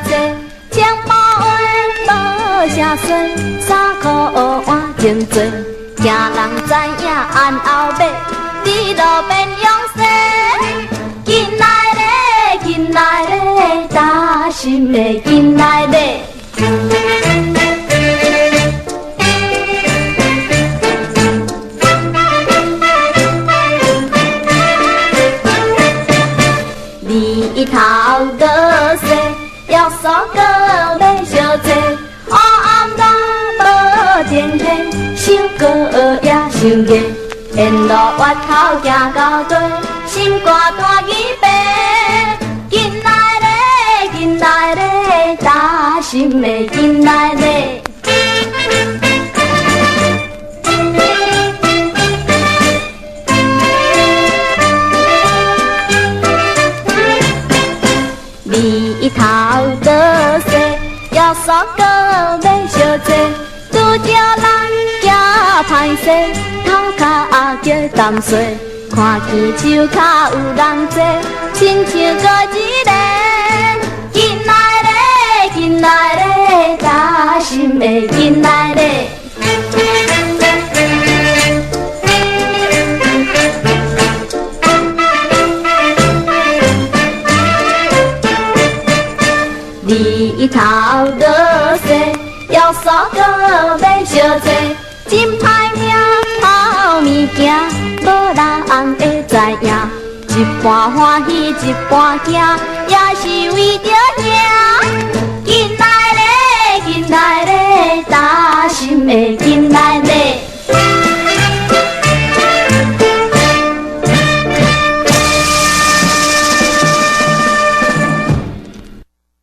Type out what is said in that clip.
济，情报话无啥说，3箍换真多，惊人知影按后尾，你路边勇士，进来咧，进来咧，担心的进来咧。你头多势，要数个要相济，黑暗咱无天气，想过也想热，沿路越头行到底，心肝断耳白，进来咧，进来咧，担心的进来咧。你头多势，要数个要相济，拄着人行歹势，头壳叫淡水，看见手骹有人坐，亲像个一个，进来咧，进来咧，担心的进来咧。你头多势，要数个要相济，真歹命偷物件，无人会知影，一半欢喜一半惊，也是为着。